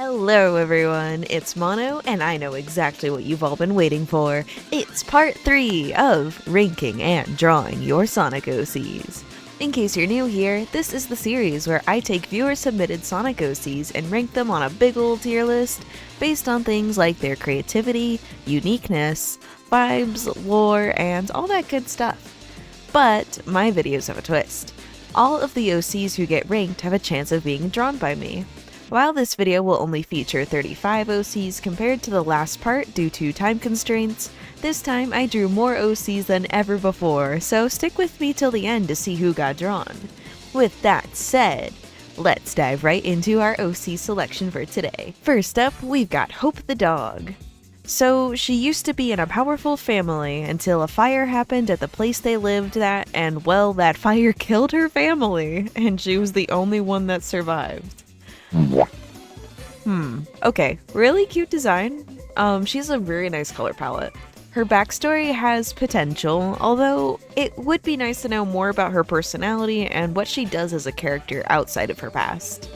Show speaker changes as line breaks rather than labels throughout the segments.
Hello everyone, it's Mono, and I know exactly what you've all been waiting for. It's part 3 of ranking and drawing your Sonic OCs. In case you're new here, this is the series where I take viewer-submitted Sonic OCs and rank them on a big old tier list based on things like their creativity, uniqueness, vibes, lore, and all that good stuff. But my videos have a twist. All of the OCs who get ranked have a chance of being drawn by me. While this video will only feature 35 OCs compared to the last part due to time constraints, this time I drew more OCs than ever before, so stick with me till the end to see who got drawn. With that said, let's dive right into our OC selection for today. First up, we've got Hope the dog. So, she used to be in a powerful family until a fire happened at the place they lived at, and well, that fire killed her family, and she was the only one that survived. Okay, really cute design. She's a very nice color palette. Her backstory has potential, although it would be nice to know more about her personality and what she does as a character outside of her past.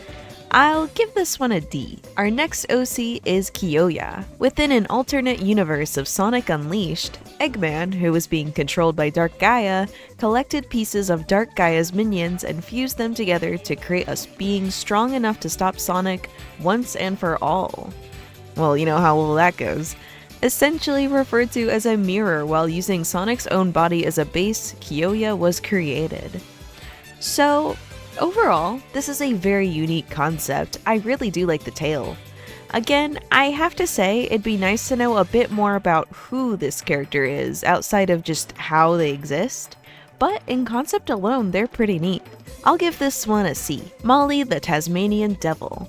I'll give this one a D. Our next OC is Kiyoya. Within an alternate universe of Sonic Unleashed, Eggman, who was being controlled by Dark Gaia, collected pieces of Dark Gaia's minions and fused them together to create a being strong enough to stop Sonic once and for all. Well, you know how well that goes. Essentially referred to as a mirror while using Sonic's own body as a base, Kiyoya was created. So, overall, this is a very unique concept. I really do like the tale. Again, I have to say it'd be nice to know a bit more about who this character is outside of just how they exist, but in concept alone, they're pretty neat. I'll give this one a C. Molly the Tasmanian Devil.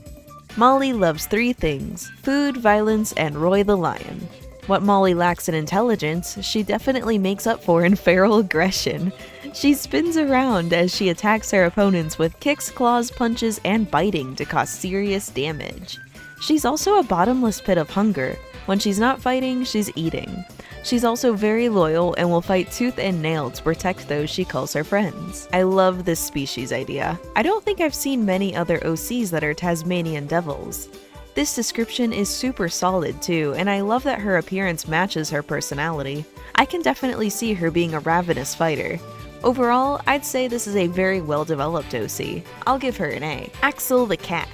Molly loves 3 things: food, violence, and Roy the Lion. What Molly lacks in intelligence, she definitely makes up for in feral aggression. She spins around as she attacks her opponents with kicks, claws, punches, and biting to cause serious damage. She's also a bottomless pit of hunger. When she's not fighting, she's eating. She's also very loyal and will fight tooth and nail to protect those she calls her friends. I love this species idea. I don't think I've seen many other OCs that are Tasmanian devils. This description is super solid too, and I love that her appearance matches her personality. I can definitely see her being a ravenous fighter. Overall, I'd say this is a very well-developed OC. I'll give her an A. Axel the cat.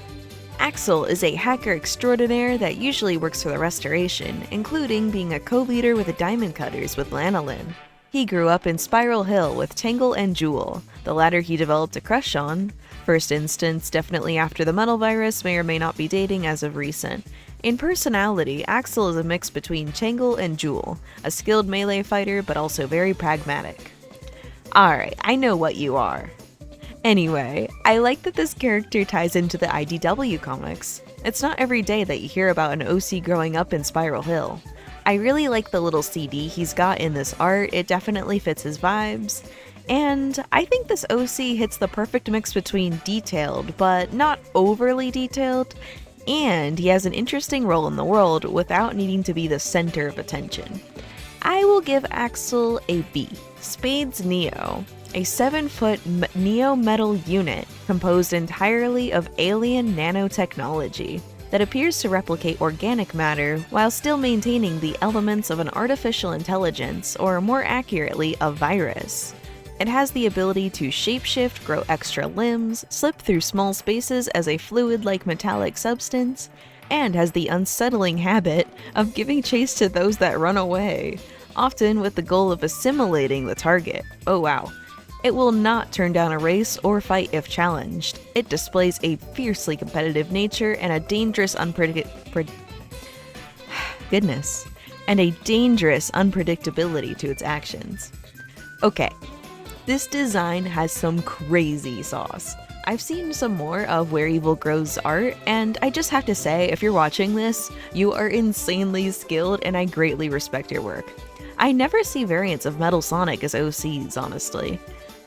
Axel is a hacker extraordinaire that usually works for the Restoration, including being a co-leader with the Diamond Cutters with Lanolin. He grew up in Spiral Hill with Tangle and Jewel. The latter he developed a crush on. First instance, definitely after the metal virus, may or may not be dating as of recent. In personality, Axel is a mix between Tangle and Jewel, a skilled melee fighter but also very pragmatic. Alright, I know what you are. Anyway, I like that this character ties into the IDW comics. It's not every day that you hear about an OC growing up in Spiral Hill. I really like the little CD he's got in this art, it definitely fits his vibes. And I think this OC hits the perfect mix between detailed, but not overly detailed, and he has an interesting role in the world without needing to be the center of attention. I will give Axel a B. Spades Neo. A 7-foot neo-metal unit composed entirely of alien nanotechnology that appears to replicate organic matter while still maintaining the elements of an artificial intelligence, or more accurately, a virus. It has the ability to shapeshift, grow extra limbs, slip through small spaces as a fluid-like metallic substance, and has the unsettling habit of giving chase to those that run away, often with the goal of assimilating the target. Oh wow. It will not turn down a race or fight if challenged. It displays a fiercely competitive nature and a dangerous unpredictability to its actions. Okay, this design has some crazy sauce. I've seen some more of Where Evil Grows art, and I just have to say, if you're watching this, you are insanely skilled and I greatly respect your work. I never see variants of Metal Sonic as OCs, honestly.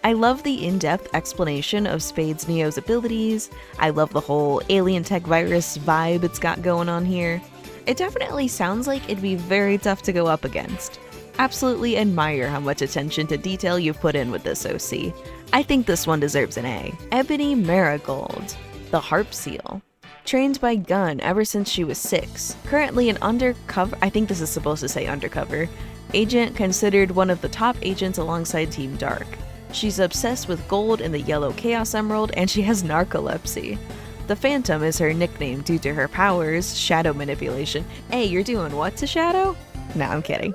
I love the in-depth explanation of Spades Neo's abilities. I love the whole alien tech virus vibe it's got going on here. It definitely sounds like it'd be very tough to go up against. Absolutely admire how much attention to detail you've put in with this OC. I think this one deserves an A. Ebony Marigold, the Harp Seal. Trained by Gun ever since she was 6. Currently an undercover, I think this is supposed to say undercover, agent considered one of the top agents alongside Team Dark. She's obsessed with gold and the yellow Chaos Emerald, and she has narcolepsy. The Phantom is her nickname due to her powers, shadow manipulation. Hey, you're doing what to Shadow? Nah, I'm kidding.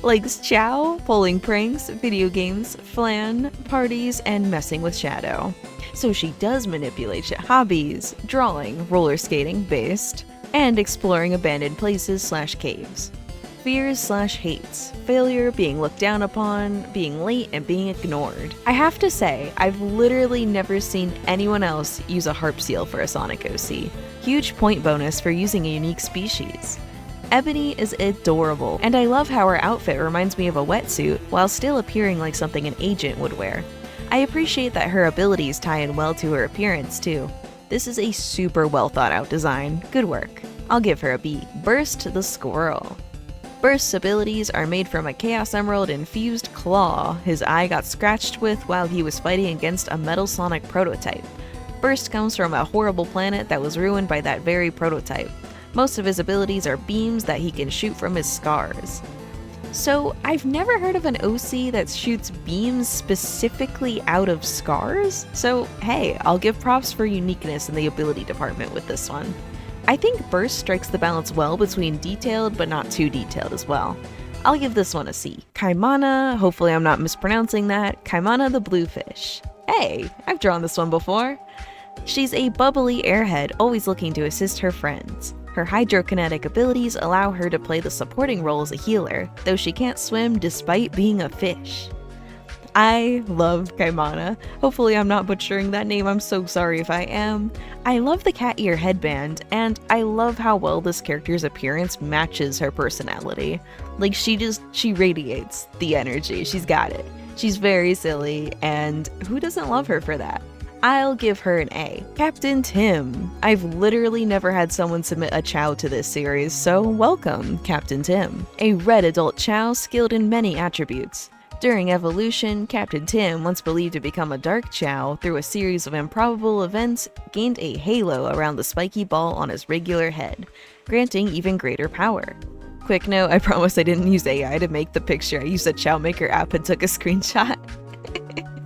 Likes chow, pulling pranks, video games, flan, parties, and messing with Shadow. So she does manipulate hobbies, drawing, roller skating, based, and exploring abandoned places / caves. Fears / hates, failure, being looked down upon, being late, and being ignored. I have to say, I've literally never seen anyone else use a harp seal for a Sonic OC. Huge point bonus for using a unique species. Ebony is adorable, and I love how her outfit reminds me of a wetsuit while still appearing like something an agent would wear. I appreciate that her abilities tie in well to her appearance too. This is a super well thought out design. Good work. I'll give her a B. Burst the Squirrel. Burst's abilities are made from a Chaos Emerald infused claw his eye got scratched with while he was fighting against a Metal Sonic prototype. Burst comes from a horrible planet that was ruined by that very prototype. Most of his abilities are beams that he can shoot from his scars. So, I've never heard of an OC that shoots beams specifically out of scars? So, hey, I'll give props for uniqueness in the ability department with this one. I think Burst strikes the balance well between detailed but not too detailed as well. I'll give this one a C. Kaimana, hopefully I'm not mispronouncing that, Kaimana the Bluefish. Hey, I've drawn this one before. She's a bubbly airhead always looking to assist her friends. Her hydrokinetic abilities allow her to play the supporting role as a healer, though she can't swim despite being a fish. I love Kaimana. Hopefully I'm not butchering that name, I'm so sorry if I am. I love the cat ear headband, and I love how well this character's appearance matches her personality. Like, she radiates the energy, she's got it. She's very silly, and who doesn't love her for that? I'll give her an A. Captain Tim. I've literally never had someone submit a Chow to this series, so welcome, Captain Tim. A red adult Chow skilled in many attributes. During evolution, Captain Tim, once believed to become a dark Chow through a series of improbable events, gained a halo around the spiky ball on his regular head, granting even greater power. Quick note, I promise I didn't use AI to make the picture, I used a Chow Maker app and took a screenshot.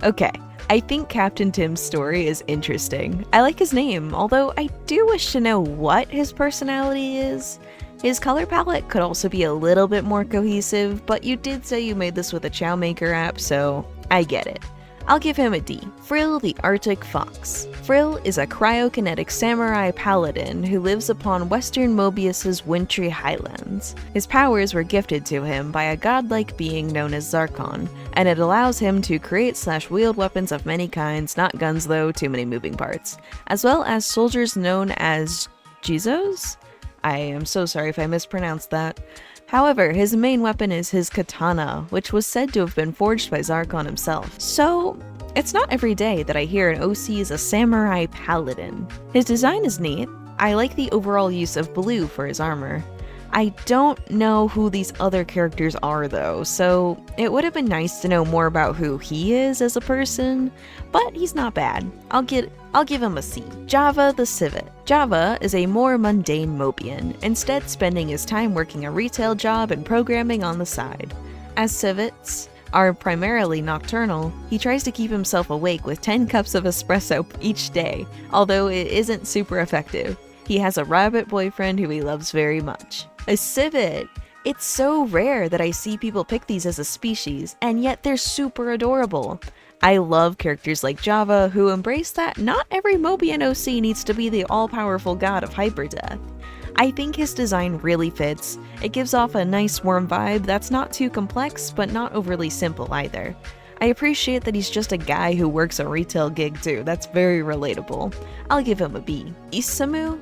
Okay. I think Captain Tim's story is interesting. I like his name, although I do wish to know what his personality is. His color palette could also be a little bit more cohesive, but you did say you made this with a Chow Maker app, so I get it. I'll give him a D. Frill the Arctic Fox. Frill is a cryokinetic samurai paladin who lives upon western Mobius's wintry highlands. His powers were gifted to him by a godlike being known as Zarkon, and it allows him to create / wield weapons of many kinds, not guns though, too many moving parts, as well as soldiers known as Jizos? I am so sorry if I mispronounced that. However, his main weapon is his katana, which was said to have been forged by Zarkon himself. So, it's not every day that I hear an OC is a samurai paladin. His design is neat. I like the overall use of blue for his armor. I don't know who these other characters are though, so it would have been nice to know more about who he is as a person, but he's not bad. I'll give him a C. Java the Civet. Java is a more mundane Mobian, instead spending his time working a retail job and programming on the side. As civets are primarily nocturnal, he tries to keep himself awake with 10 cups of espresso each day, although it isn't super effective. He has a rabbit boyfriend who he loves very much. A civet! It's so rare that I see people pick these as a species, and yet they're super adorable. I love characters like Java who embrace that not every Mobian OC needs to be the all-powerful god of hyperdeath. I think his design really fits. It gives off a nice warm vibe that's not too complex, but not overly simple either. I appreciate that he's just a guy who works a retail gig too, that's very relatable. I'll give him a B. Isamu?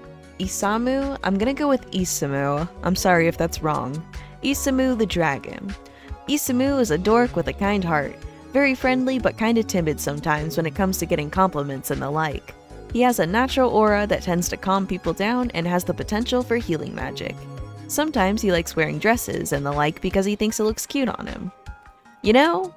I'm gonna go with Isamu. I'm sorry if that's wrong. Isamu the Dragon. Isamu is a dork with a kind heart. Very friendly but kinda timid sometimes when it comes to getting compliments and the like. He has a natural aura that tends to calm people down and has the potential for healing magic. Sometimes he likes wearing dresses and the like because he thinks it looks cute on him. You know,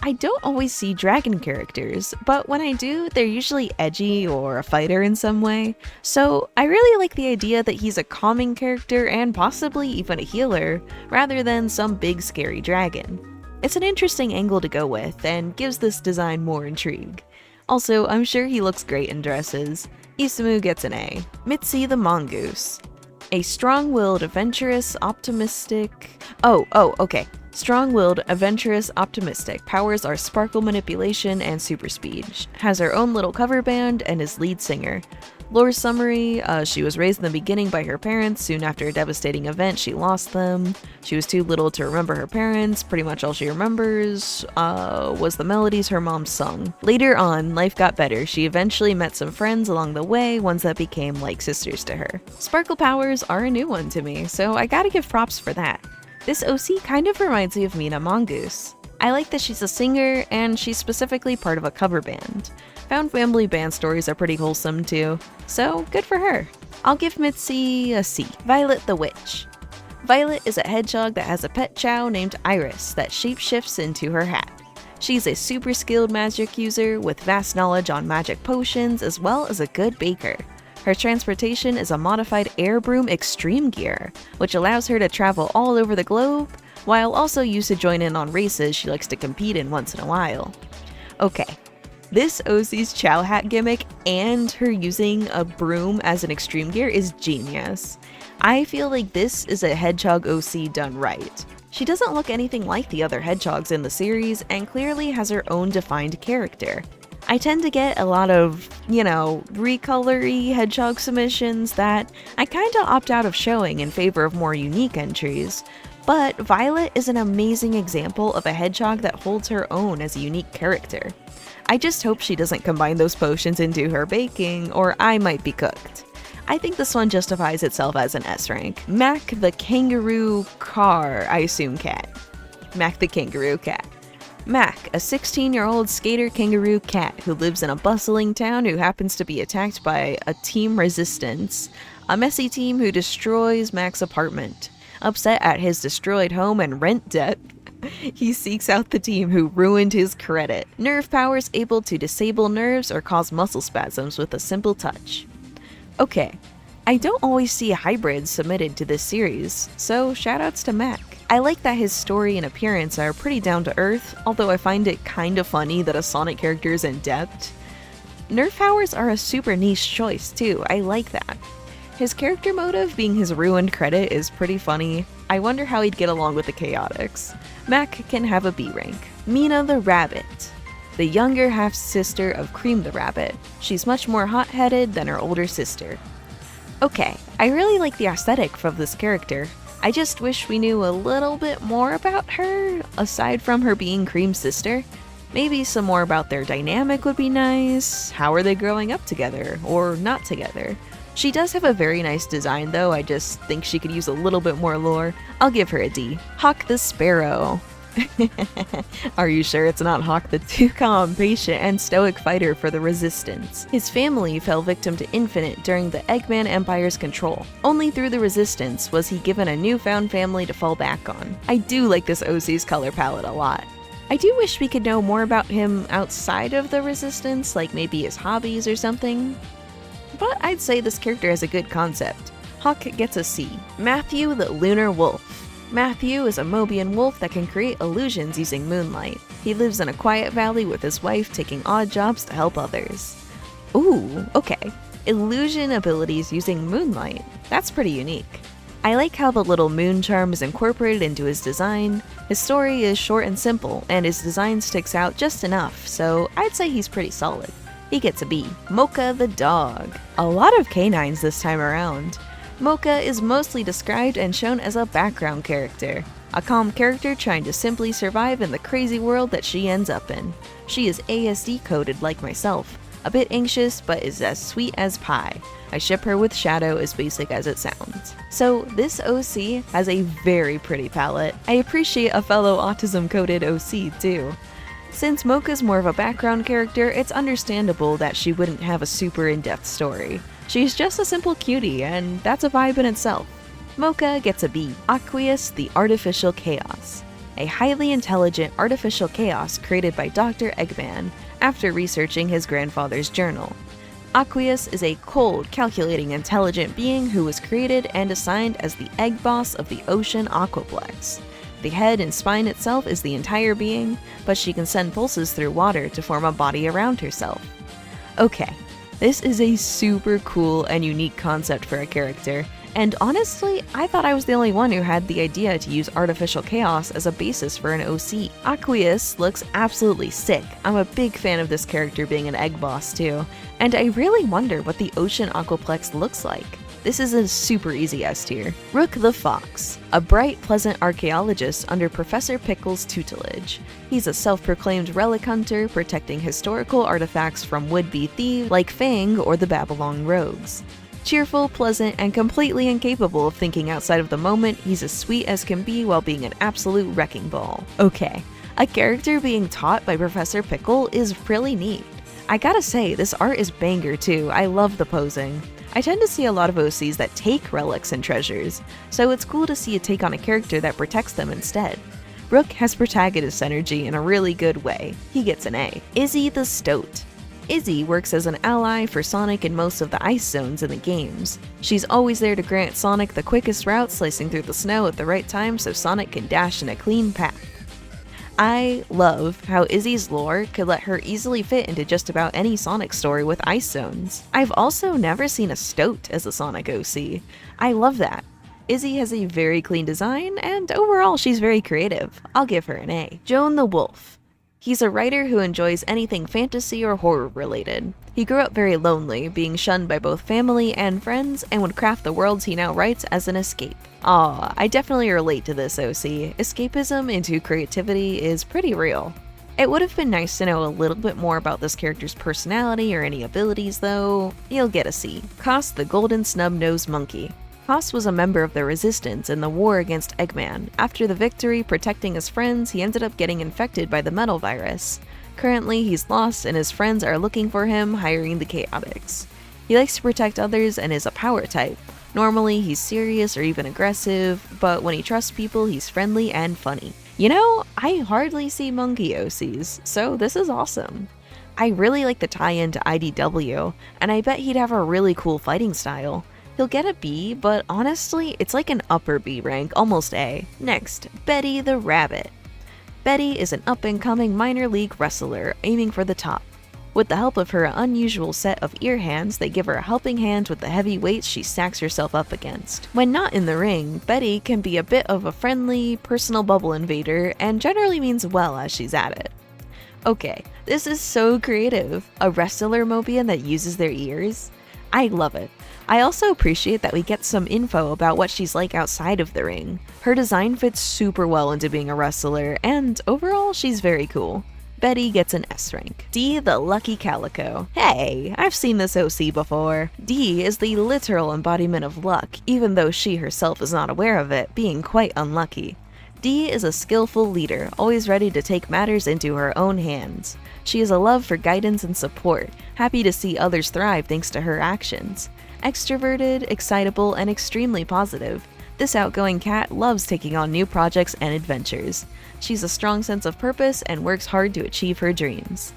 I don't always see dragon characters, but when I do, they're usually edgy or a fighter in some way. So I really like the idea that he's a calming character and possibly even a healer, rather than some big scary dragon. It's an interesting angle to go with, and gives this design more intrigue. Also, I'm sure he looks great in dresses. Isamu gets an A. Mitzi the Mongoose. A strong-willed, adventurous, optimistic... okay. Strong-willed, adventurous, optimistic. Powers are sparkle manipulation and super speed. Has her own little cover band and is lead singer. Lore summary, she was raised in the beginning by her parents. Soon after a devastating event, she lost them. She was too little to remember her parents. Pretty much all she remembers was the melodies her mom sung. Later on, life got better. She eventually met some friends along the way, ones that became like sisters to her. Sparkle powers are a new one to me, so I gotta give props for that. This OC kind of reminds me of Mina Mongoose. I like that she's a singer, and she's specifically part of a cover band. Found family band stories are pretty wholesome too, so good for her. I'll give Mitzi a C. Violet the Witch. Violet is a hedgehog that has a pet chow named Iris that shapeshifts into her hat. She's a super skilled magic user with vast knowledge on magic potions as well as a good baker. Her transportation is a modified air broom extreme gear, which allows her to travel all over the globe, while also used to join in on races she likes to compete in once in a while. Okay, this OC's chow hat gimmick and her using a broom as an extreme gear is genius. I feel like this is a hedgehog OC done right. She doesn't look anything like the other hedgehogs in the series and clearly has her own defined character. I tend to get a lot of, recolor-y hedgehog submissions that I kinda opt out of showing in favor of more unique entries, but Violet is an amazing example of a hedgehog that holds her own as a unique character. I just hope she doesn't combine those potions into her baking, or I might be cooked. I think this one justifies itself as an S rank. Mac the kangaroo car, I assume cat. Mac the kangaroo cat. Mac, a 16-year-old skater kangaroo cat who lives in a bustling town who happens to be attacked by a team resistance, a messy team who destroys Mac's apartment. Upset at his destroyed home and rent debt, he seeks out the team who ruined his credit. Nerve powers able to disable nerves or cause muscle spasms with a simple touch. Okay, I don't always see hybrids submitted to this series, so shoutouts to Mac. I like that his story and appearance are pretty down to earth, although I find it kinda funny that a Sonic character is in depth. Nerve powers are a super niche choice too, I like that. His character motive being his ruined credit is pretty funny. I wonder how he'd get along with the Chaotix. Mac can have a B rank. Mina the Rabbit. The younger half-sister of Cream the Rabbit. She's much more hot-headed than her older sister. Okay, I really like the aesthetic of this character. I just wish we knew a little bit more about her, aside from her being Cream's sister. Maybe some more about their dynamic would be nice. How are they growing up together, or not together? She does have a very nice design though, I just think she could use a little bit more lore. I'll give her a D. Hawk the Sparrow. Are you sure it's not Hawk the too calm, patient, and stoic fighter for the Resistance? His family fell victim to Infinite during the Eggman Empire's control. Only through the Resistance was he given a newfound family to fall back on. I do like this OC's color palette a lot. I do wish we could know more about him outside of the Resistance, like maybe his hobbies or something. But I'd say this character has a good concept. Hawk gets a C. Matthew the Lunar Wolf. Matthew is a Mobian wolf that can create illusions using moonlight. He lives in a quiet valley with his wife, taking odd jobs to help others. Ooh, okay. Illusion abilities using moonlight. That's pretty unique. I like how the little moon charm is incorporated into his design. His story is short and simple, and his design sticks out just enough, so I'd say he's pretty solid. He gets a B. Mocha the Dog. A lot of canines this time around. Mocha is mostly described and shown as a background character. A calm character trying to simply survive in the crazy world that she ends up in. She is ASD coded like myself. A bit anxious, but is as sweet as pie. I ship her with Shadow as basic as it sounds. So this OC has a very pretty palette. I appreciate a fellow autism-coded OC too. Since Mocha's more of a background character, it's understandable that she wouldn't have a super in-depth story. She's just a simple cutie, and that's a vibe in itself. Mocha gets a B. Aqueous the Artificial Chaos. a highly intelligent artificial chaos created by Dr. Eggman after researching his grandfather's journal. Aqueous is a cold, calculating, intelligent being who was created and assigned as the egg boss of the ocean Aquaplex. The head and spine itself is the entire being, but she can send pulses through water to form a body around herself. Okay, this is a super cool and unique concept for a character, and honestly, I thought I was the only one who had the idea to use artificial chaos as a basis for an OC. Aqueous looks absolutely sick. I'm a big fan of this character being an egg boss too, and I really wonder what the ocean Aquaplex looks like. This is a super easy S tier. Rook the Fox, a bright, pleasant archaeologist under Professor Pickle's tutelage. He's a self-proclaimed relic hunter, protecting historical artifacts from would-be thieves like Fang or the Babylon rogues. Cheerful, pleasant, and completely incapable of thinking outside of the moment, he's as sweet as can be while being an absolute wrecking ball. Okay, a character being taught by Professor Pickle is really neat. I gotta say, this art is banger too. I love the posing. I tend to see a lot of OCs that take relics and treasures, so it's cool to see a take on a character that protects them instead. Rook has protagonist energy in a really good way. He gets an A. Izzy the Stoat. Izzy works as an ally for Sonic in most of the ice zones in the games. She's always there to grant Sonic the quickest route, slicing through the snow at the right time so Sonic can dash in a clean path. I love how Izzy's lore could let her easily fit into just about any Sonic story with ice zones. I've also never seen a Stoat as a Sonic OC. I love that. Izzy has a very clean design, and overall she's very creative. I'll give her an A. Joan the Wolf. He's a writer who enjoys anything fantasy or horror related. He grew up very lonely, being shunned by both family and friends, and would craft the worlds he now writes as an escape. Aw, I definitely relate to this OC. Escapism into creativity is pretty real. It would have been nice to know a little bit more about this character's personality or any abilities though. You'll get a C. Koss the Golden Snub-Nosed Monkey. Koss was a member of the Resistance in the war against Eggman. After the victory, protecting his friends, he ended up getting infected by the metal virus. Currently, he's lost and his friends are looking for him, hiring the Chaotix. He likes to protect others and is a power type. Normally, he's serious or even aggressive, but when he trusts people, he's friendly and funny. You know, I hardly see monkey OCs, so this is awesome. I really like the tie-in to IDW, and I bet he'd have a really cool fighting style. He'll get a B, but honestly, it's like an upper B rank, almost A. Next, Betty the Rabbit. Betty is an up-and-coming minor league wrestler, aiming for the top. With the help of her unusual set of ear hands, they give her a helping hand with the heavy weights she stacks herself up against. When not in the ring, Betty can be a bit of a friendly, personal bubble invader, and generally means well as she's at it. Okay, this is so creative. A wrestler Mobian that uses their ears? I love it. I also appreciate that we get some info about what she's like outside of the ring. Her design fits super well into being a wrestler, and overall, she's very cool. Betty gets an S rank. D the Lucky Calico. Hey, I've seen this OC before. D is the literal embodiment of luck, even though she herself is not aware of it, being quite unlucky. D is a skillful leader, always ready to take matters into her own hands. She has a love for guidance and support, happy to see others thrive thanks to her actions. Extroverted, excitable, and extremely positive, this outgoing cat loves taking on new projects and adventures. She's a strong sense of purpose and works hard to achieve her dreams.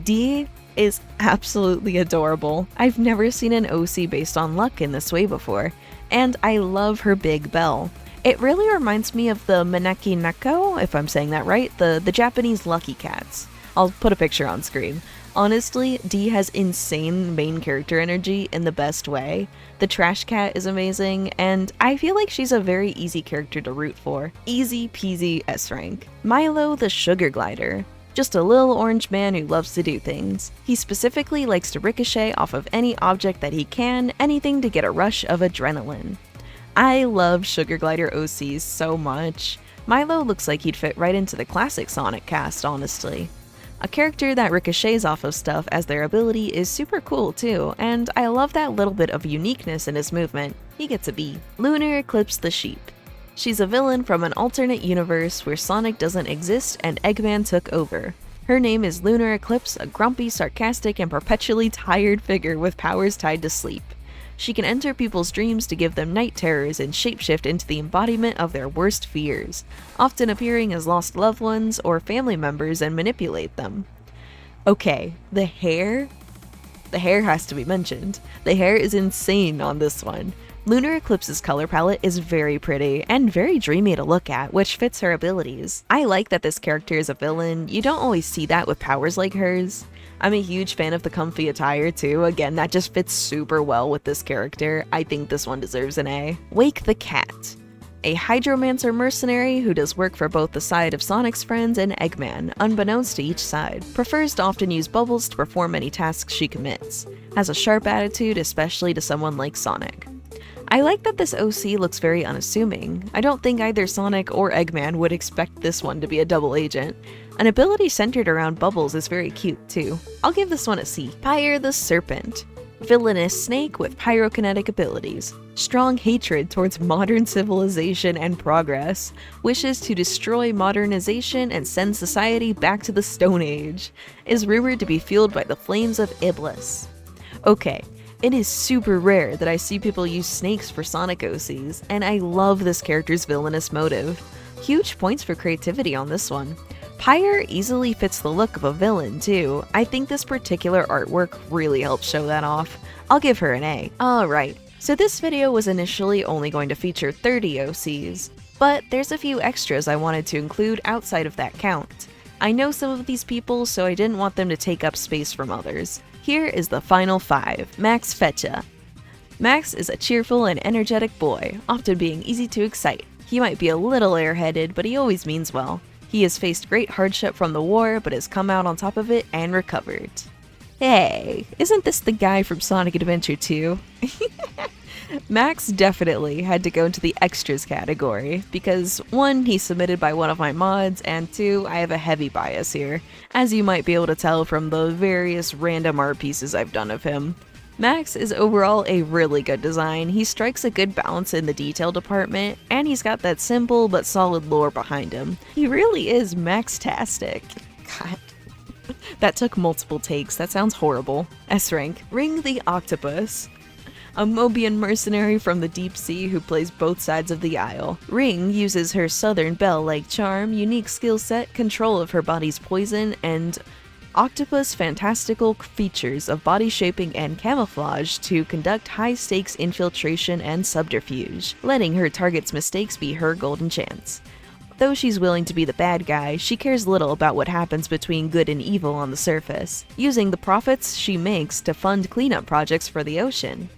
D is absolutely adorable. I've never seen an OC based on luck in this way before, and I love her big bell. It really reminds me of the Maneki Neko, if I'm saying that right, the Japanese lucky cats. I'll put a picture on screen. Honestly, D has insane main character energy in the best way. The trash cat is amazing, and I feel like she's a very easy character to root for. Easy peasy S rank. Milo the Sugar Glider. Just a little orange man who loves to do things. He specifically likes to ricochet off of any object that he can, anything to get a rush of adrenaline. I love Sugar Glider OCs so much. Milo looks like he'd fit right into the classic Sonic cast, honestly. A character that ricochets off of stuff as their ability is super cool too, and I love that little bit of uniqueness in his movement. He gets a B. Lunar Eclipse the Sheep. She's a villain from an alternate universe where Sonic doesn't exist and Eggman took over. Her name is Lunar Eclipse, a grumpy, sarcastic, and perpetually tired figure with powers tied to sleep. She can enter people's dreams to give them night terrors and shapeshift into the embodiment of their worst fears, often appearing as lost loved ones or family members and manipulate them. Okay, the hair? The hair has to be mentioned. The hair is insane on this one. Lunar Eclipse's color palette is very pretty and very dreamy to look at, which fits her abilities. I like that this character is a villain. You don't always see that with powers like hers. I'm a huge fan of the comfy attire too. Again, that just fits super well with this character. I think this one deserves an A. Wake the Cat. A hydromancer mercenary who does work for both the side of Sonic's friends and Eggman, unbeknownst to each side. Prefers to often use bubbles to perform any tasks she commits. Has a sharp attitude, especially to someone like Sonic. I like that this OC looks very unassuming. I don't think either Sonic or Eggman would expect this one to be a double agent. An ability centered around bubbles is very cute too. I'll give this one a C. Pyre the Serpent. Villainous snake with pyrokinetic abilities. Strong hatred towards modern civilization and progress. Wishes to destroy modernization and send society back to the Stone Age. Is rumored to be fueled by the flames of Iblis. Okay, it is super rare that I see people use snakes for Sonic OCs, and I love this character's villainous motive. Huge points for creativity on this one. Pyre easily fits the look of a villain too. I think this particular artwork really helps show that off. I'll give her an A. Alright, so this video was initially only going to feature 30 OCs, but there's a few extras I wanted to include outside of that count. I know some of these people, so I didn't want them to take up space from others. Here is the final 5. Max Fetcha. Max is a cheerful and energetic boy, often being easy to excite. He might be a little airheaded, but he always means well. He has faced great hardship from the war, but has come out on top of it and recovered. Hey, isn't this the guy from Sonic Adventure 2? Max definitely had to go into the extras category, because 1, he's submitted by one of my mods, and 2, I have a heavy bias here, as you might be able to tell from the various random art pieces I've done of him. Max is overall a really good design. He strikes a good balance in the detail department, and he's got that simple but solid lore behind him. He really is Max-tastic. God. That took multiple takes. That sounds horrible. S rank. Ring the Octopus. A Mobian mercenary from the deep sea who plays both sides of the aisle. Ring uses her Southern Belle-like charm, unique skill set, control of her body's poison, and octopus fantastical features of body shaping and camouflage to conduct high-stakes infiltration and subterfuge, letting her target's mistakes be her golden chance. Though she's willing to be the bad guy, she cares little about what happens between good and evil on the surface, using the profits she makes to fund cleanup projects for the ocean.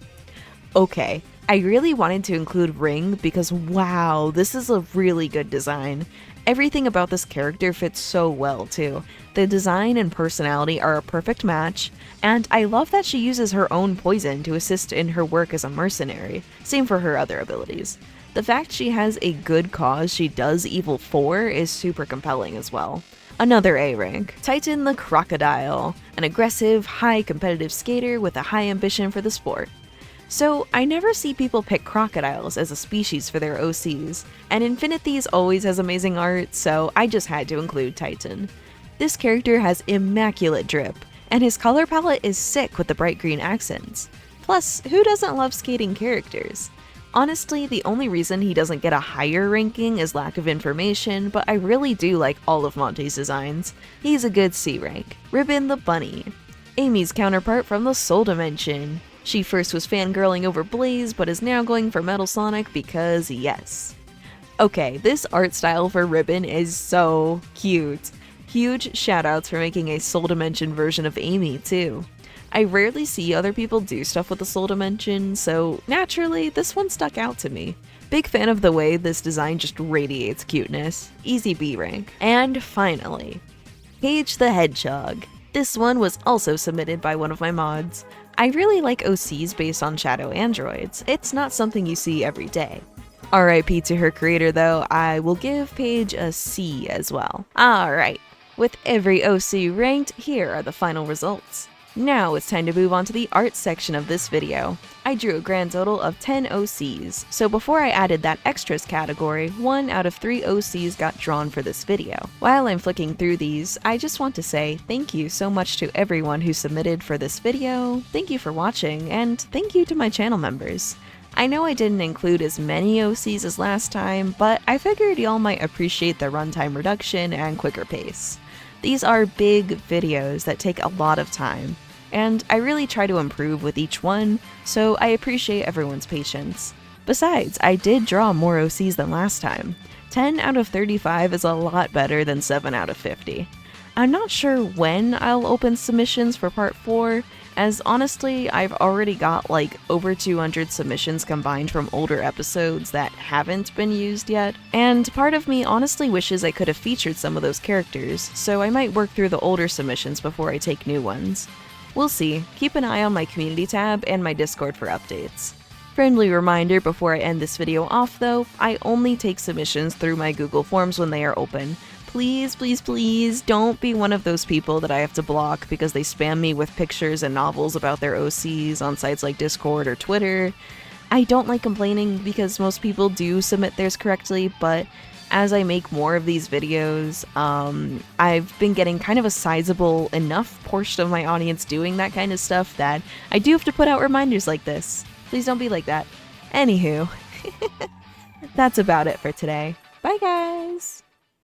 Okay, I really wanted to include Ring because wow, this is a really good design. Everything about this character fits so well too. The design and personality are a perfect match, and I love that she uses her own poison to assist in her work as a mercenary. Same for her other abilities. The fact she has a good cause she does evil for is super compelling as well. Another A rank. Titan the Crocodile, an aggressive, high competitive skater with a high ambition for the sport. So, I never see people pick crocodiles as a species for their OCs, and Infinithies always has amazing art, so I just had to include Titan. This character has immaculate drip, and his color palette is sick with the bright green accents. Plus, who doesn't love skating characters? Honestly, the only reason he doesn't get a higher ranking is lack of information, but I really do like all of Monty's designs. He's a good C rank. Ribbon the Bunny. Amy's counterpart from the Soul Dimension. She first was fangirling over Blaze, but is now going for Metal Sonic because yes. Okay, this art style for Ribbon is so cute. Huge shoutouts for making a Soul Dimension version of Amy too. I rarely see other people do stuff with the Soul Dimension, so naturally, this one stuck out to me. Big fan of the way this design just radiates cuteness. Easy B rank. And finally, Cage the Hedgehog. This one was also submitted by one of my mods. I really like OCs based on shadow androids. It's not something you see every day. RIP to her creator though, I will give Paige a C as well. Alright, with every OC ranked, here are the final results. Now it's time to move on to the art section of this video. I drew a grand total of 10 OCs, so before I added that extras category, 1 out of 3 OCs got drawn for this video. While I'm flicking through these, I just want to say thank you so much to everyone who submitted for this video, thank you for watching, and thank you to my channel members. I know I didn't include as many OCs as last time, but I figured y'all might appreciate the runtime reduction and quicker pace. These are big videos that take a lot of time, and I really try to improve with each one, so I appreciate everyone's patience. Besides, I did draw more OCs than last time. 10 out of 35 is a lot better than 7 out of 50. I'm not sure when I'll open submissions for part 4, as honestly, I've already got like over 200 submissions combined from older episodes that haven't been used yet, and part of me honestly wishes I could have featured some of those characters, so I might work through the older submissions before I take new ones. We'll see. Keep an eye on my community tab and my Discord for updates. Friendly reminder before I end this video off though, I only take submissions through my Google Forms when they are open. Please, please, please don't be one of those people that I have to block because they spam me with pictures and novels about their OCs on sites like Discord or Twitter. I don't like complaining because most people do submit theirs correctly, but as I make more of these videos, I've been getting kind of a sizable enough portion of my audience doing that kind of stuff that I do have to put out reminders like this. Please don't be like that. Anywho, that's about it for today. Bye guys!